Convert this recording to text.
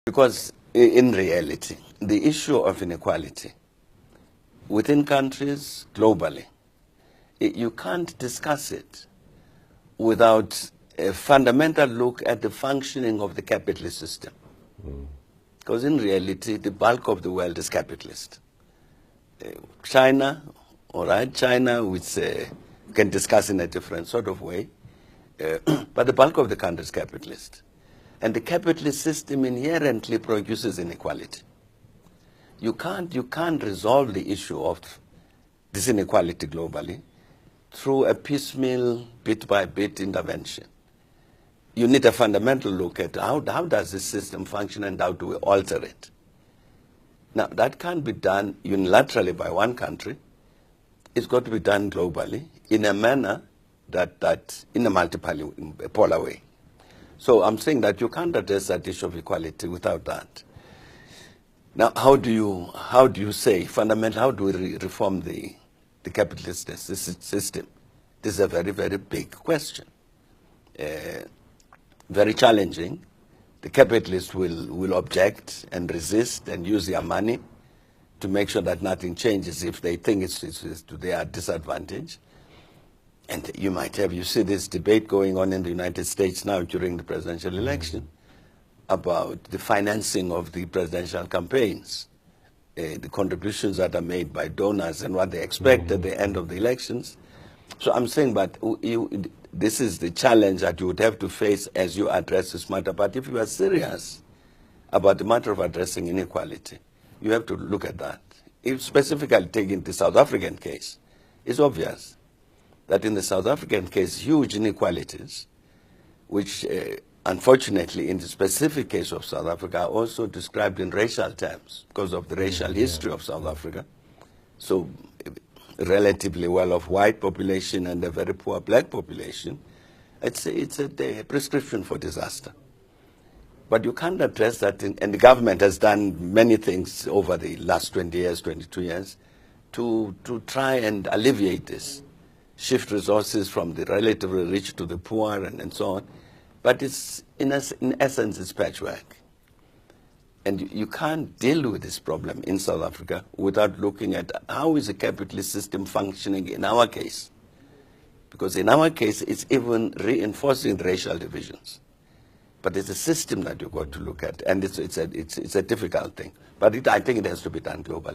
Because in reality, the issue of inequality within countries, globally, you can't discuss it without a fundamental look at the functioning of the capitalist system. Because in reality, the bulk of the world is capitalist. China, all right, China, which we can discuss in a different sort of way, but the bulk of the country is capitalist. And the capitalist system inherently produces inequality. You can't resolve the issue of this inequality globally through a piecemeal, bit-by-bit intervention. You need a fundamental look at how does this system function and how do we alter it. Now, that can't be done unilaterally by one country. It's got to be done globally in a manner that in a multipolar way. So I'm saying that you can't address that issue of equality without that. Now, how do you say, fundamentally, how do we reform the capitalist system? This is a very, very big question. Very challenging. The capitalists will object and resist and use their money to make sure that nothing changes if they think it's to their disadvantage. And you see this debate going on in the United States now during the presidential election about the financing of the presidential campaigns, the contributions that are made by donors and what they expect at the end of the elections. So I'm saying, but this is the challenge that you would have to face as you address this matter. But if you are serious about the matter of addressing inequality, you have to look at that. If specifically taking the South African case, it's obvious that in the South African case, huge inequalities, which unfortunately in the specific case of South Africa are also described in racial terms because of the racial history of South Africa. So relatively well-off white population and a very poor black population, it's a prescription for disaster. But you can't address that, and the government has done many things over the last 20 years, 22 years, to try and alleviate this, shift resources from the relatively rich to the poor and so on. But it's, in essence, it's patchwork. And you can't deal with this problem in South Africa without looking at how is the capitalist system functioning in our case. Because in our case, it's even reinforcing the racial divisions. But it's a system that you've got to look at, and it's a difficult thing. But I think it has to be done globally.